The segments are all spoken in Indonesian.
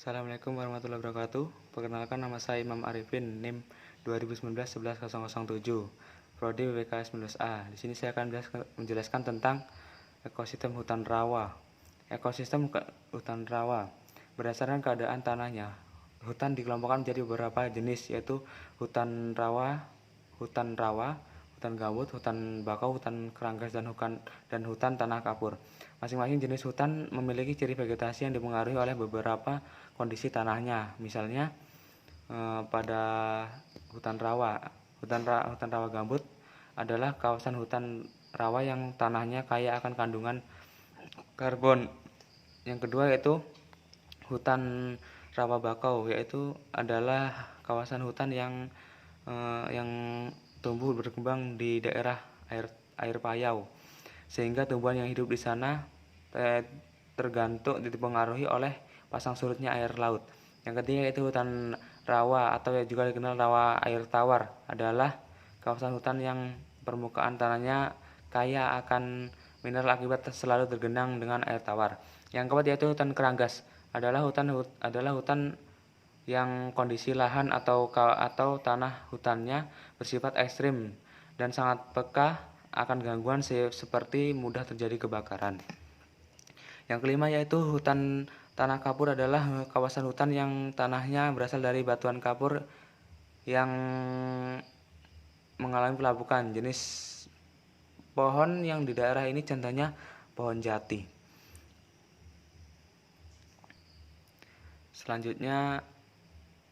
Assalamualaikum warahmatullahi wabarakatuh. Perkenalkan, nama saya Imam Arifin, NIM 2019-1107, Prodi WKS 19A. Di sini saya akan menjelaskan tentang ekosistem hutan rawa. Ekosistem hutan rawa berdasarkan keadaan tanahnya. Hutan dikelompokkan menjadi beberapa jenis, yaitu hutan rawa, hutan gambut, hutan bakau, hutan keranggas, dan hutan tanah kapur. Masing-masing jenis hutan memiliki ciri vegetasi yang dipengaruhi oleh beberapa kondisi tanahnya. Misalnya pada hutan rawa gambut adalah kawasan hutan rawa yang tanahnya kaya akan kandungan karbon. Yang kedua yaitu hutan rawa bakau, yaitu adalah kawasan hutan yang tumbuh berkembang di daerah air payau, sehingga tumbuhan yang hidup di sana tergantung dipengaruhi oleh pasang surutnya air laut. Yang ketiga yaitu hutan rawa atau juga dikenal rawa air tawar, adalah kawasan hutan yang permukaan tanahnya kaya akan mineral akibat selalu tergenang dengan air tawar. Yang keempat yaitu hutan keranggas, adalah hutan yang kondisi lahan atau tanah hutannya bersifat ekstrim dan sangat peka akan gangguan seperti mudah terjadi kebakaran. Yang kelima yaitu hutan tanah kapur, adalah kawasan hutan yang tanahnya berasal dari batuan kapur yang mengalami pelapukan. Jenis pohon yang di daerah ini contohnya pohon jati. Selanjutnya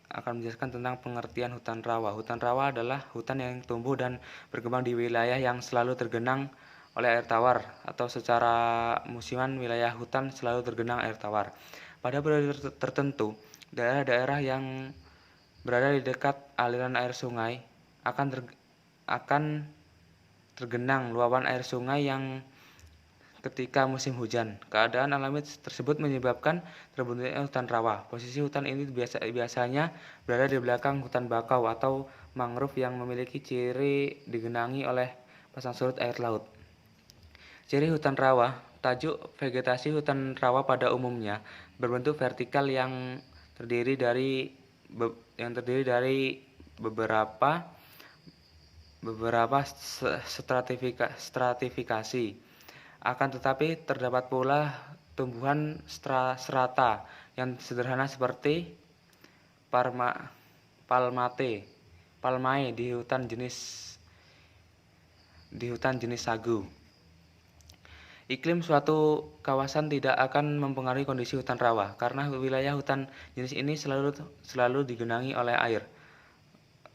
akan menjelaskan tentang pengertian hutan rawa. Hutan rawa adalah hutan yang tumbuh dan berkembang di wilayah yang selalu tergenang oleh air tawar, atau secara musiman wilayah hutan selalu tergenang air tawar. Pada periode tertentu, daerah-daerah yang berada di dekat aliran air sungai akan tergenang luapan air sungai yang ketika musim hujan. Keadaan alami tersebut menyebabkan terbentuknya hutan rawa. Posisi hutan ini biasanya berada di belakang hutan bakau atau mangrove yang memiliki ciri digenangi oleh pasang surut air laut. Ciri hutan rawa. Tajuk vegetasi hutan rawa pada umumnya berbentuk vertikal yang terdiri dari beberapa stratifikasi. Akan tetapi terdapat pula tumbuhan serata yang sederhana seperti palmae di hutan jenis sagu. Iklim suatu kawasan tidak akan mempengaruhi kondisi hutan rawa, karena wilayah hutan jenis ini selalu digenangi oleh air,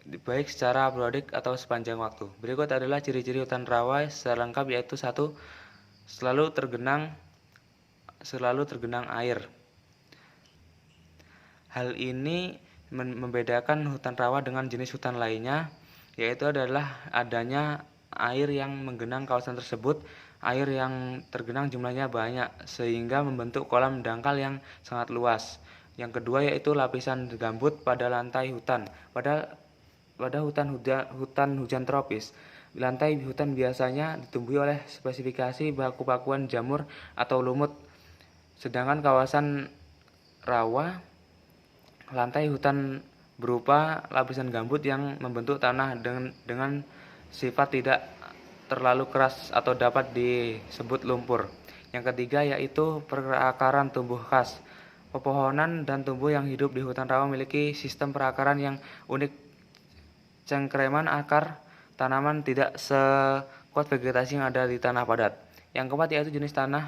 baik secara periodik atau sepanjang waktu. Berikut adalah ciri-ciri hutan rawa secara lengkap, yaitu 1. Selalu tergenang air. Hal ini membedakan hutan rawa dengan jenis hutan lainnya, yaitu adalah adanya air yang menggenang kawasan tersebut. Air yang tergenang jumlahnya banyak sehingga membentuk kolam dangkal yang sangat luas. Yang kedua yaitu lapisan gambut pada lantai hutan. Pada hutan hujan tropis, lantai hutan biasanya ditumbuhi oleh spesifikasi baku-bakuan jamur atau lumut. Sedangkan kawasan rawa, lantai hutan berupa lapisan gambut yang membentuk tanah dengan sifat tidak terlalu keras atau dapat disebut lumpur. Yang ketiga yaitu perakaran tumbuh khas. Pepohonan dan tumbuh yang hidup di hutan rawa memiliki sistem perakaran yang unik. Cengkreman akar tanaman tidak sekuat vegetasi yang ada di tanah padat. Yang keempat yaitu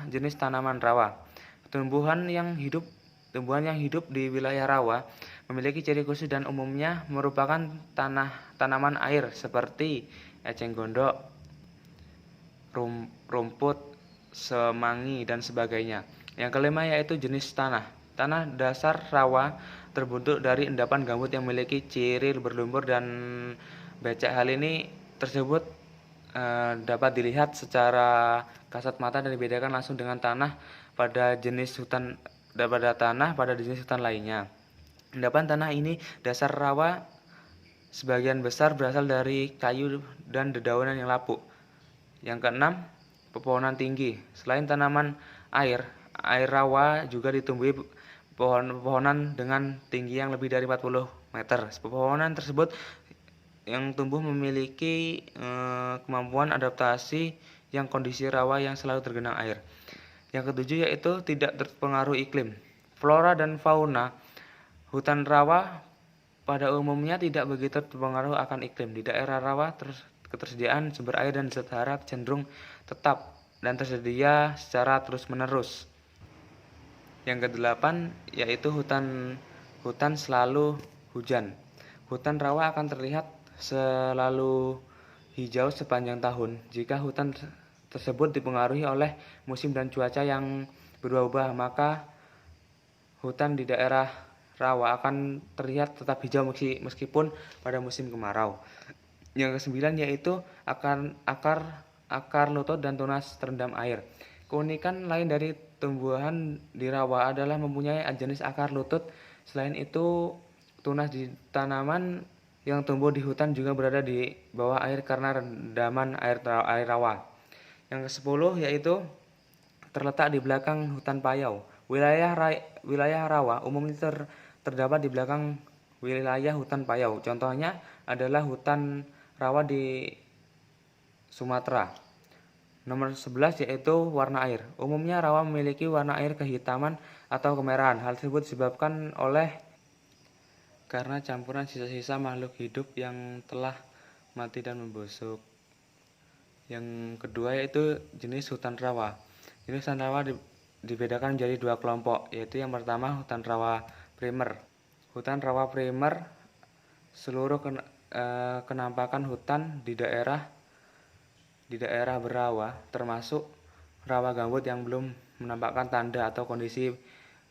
jenis tanaman rawa. Tumbuhan yang hidup di wilayah rawa memiliki ciri khusus dan umumnya merupakan tanaman air seperti eceng gondok, rumput, semangi, dan sebagainya. Yang kelima yaitu jenis tanah. Tanah dasar rawa terbentuk dari endapan gambut yang memiliki ciri berlumpur dan becek. Hal ini tersebut dapat dilihat secara kasat mata dan dibedakan langsung dengan tanah pada jenis hutan lainnya. Endapan tanah ini dasar rawa sebagian besar berasal dari kayu dan dedaunan yang lapuk. Yang keenam, pepohonan tinggi. Selain tanaman air rawa juga ditumbuhi pepohonan dengan tinggi yang lebih dari 40 meter. Pepohonan tersebut yang tumbuh memiliki kemampuan adaptasi yang kondisi rawa yang selalu tergenang air. Yang ketujuh yaitu tidak terpengaruh iklim. Flora dan fauna hutan rawa pada umumnya tidak begitu terpengaruh akan iklim. Di daerah rawa ketersediaan sumber air dan zat hara cenderung tetap dan tersedia secara terus-menerus. Yang kedelapan yaitu hutan selalu hujan. Hutan rawa akan terlihat selalu hijau sepanjang tahun jika hutan tersebut dipengaruhi oleh musim dan cuaca yang berubah-ubah, maka hutan di daerah rawa akan terlihat tetap hijau meskipun pada musim kemarau. Yang kesembilan yaitu akar lutut dan tunas terendam air. Keunikan lain dari tumbuhan di rawa adalah mempunyai jenis akar lutut. Selain itu, tunas di tanaman yang tumbuh di hutan juga berada di bawah air karena rendaman air rawa. Yang ke-10 yaitu terletak di belakang hutan payau. Wilayah rawa umumnya terdapat di belakang wilayah hutan payau. Contohnya adalah hutan rawa di Sumatera. Nomor 11 yaitu warna air. Umumnya rawa memiliki warna air kehitaman atau kemerahan. Hal tersebut disebabkan karena campuran sisa-sisa makhluk hidup yang telah mati dan membusuk. Yang kedua yaitu jenis hutan rawa. Jenis hutan rawa dibedakan menjadi dua kelompok, yaitu yang pertama hutan rawa primer. Hutan rawa primer seluruh kenampakan hutan di daerah berawa, termasuk rawa gambut yang belum menampakkan tanda atau kondisi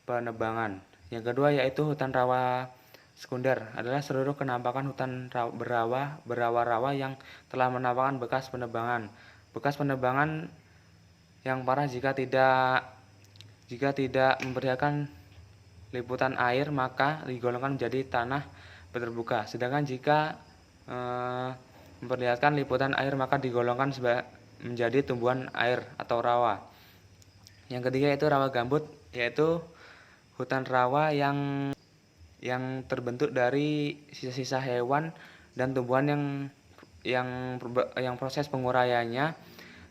penebangan. Yang kedua yaitu hutan rawa sekunder, adalah seluruh kenampakan hutan berawa-rawa yang telah menampakkan bekas penebangan. Bekas penebangan yang parah jika tidak memperlihatkan liputan air maka digolongkan menjadi tanah terbuka. Sedangkan jika memperlihatkan liputan air maka digolongkan menjadi tumbuhan air atau rawa. Yang ketiga yaitu rawa gambut, yaitu hutan rawa yang terbentuk dari sisa-sisa hewan dan tumbuhan yang proses penguraiannya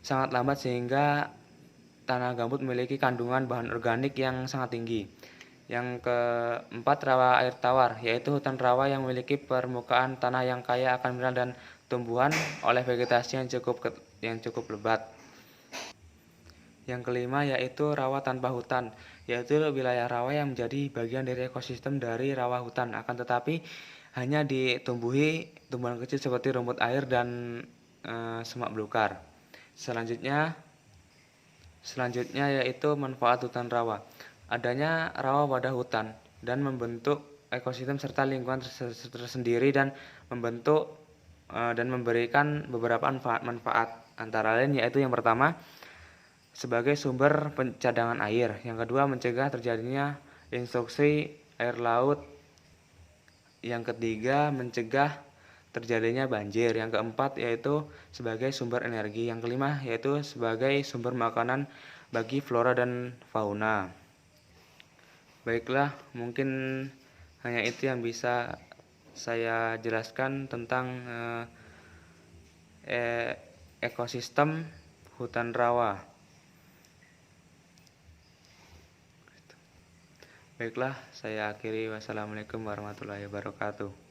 sangat lambat sehingga tanah gambut memiliki kandungan bahan organik yang sangat tinggi. Yang keempat rawa air tawar, yaitu hutan rawa yang memiliki permukaan tanah yang kaya akan mineral dan tumbuhan oleh vegetasi yang cukup lebat. Yang kelima yaitu rawa tanpa hutan, yaitu wilayah rawa yang menjadi bagian dari ekosistem dari rawa hutan, akan tetapi hanya ditumbuhi tumbuhan kecil seperti rumput air dan semak belukar. Selanjutnya yaitu manfaat hutan rawa. Adanya rawa pada hutan dan membentuk ekosistem serta lingkungan tersendiri dan memberikan beberapa manfaat, antara lain yaitu yang pertama sebagai sumber cadangan air, yang kedua mencegah terjadinya intrusi air laut, yang ketiga mencegah terjadinya banjir, yang keempat yaitu sebagai sumber energi, yang kelima yaitu sebagai sumber makanan bagi flora dan fauna. Baiklah, mungkin hanya itu yang bisa saya jelaskan tentang ekosistem hutan rawa. Baiklah, saya akhiri. Wassalamualaikum warahmatullahi wabarakatuh.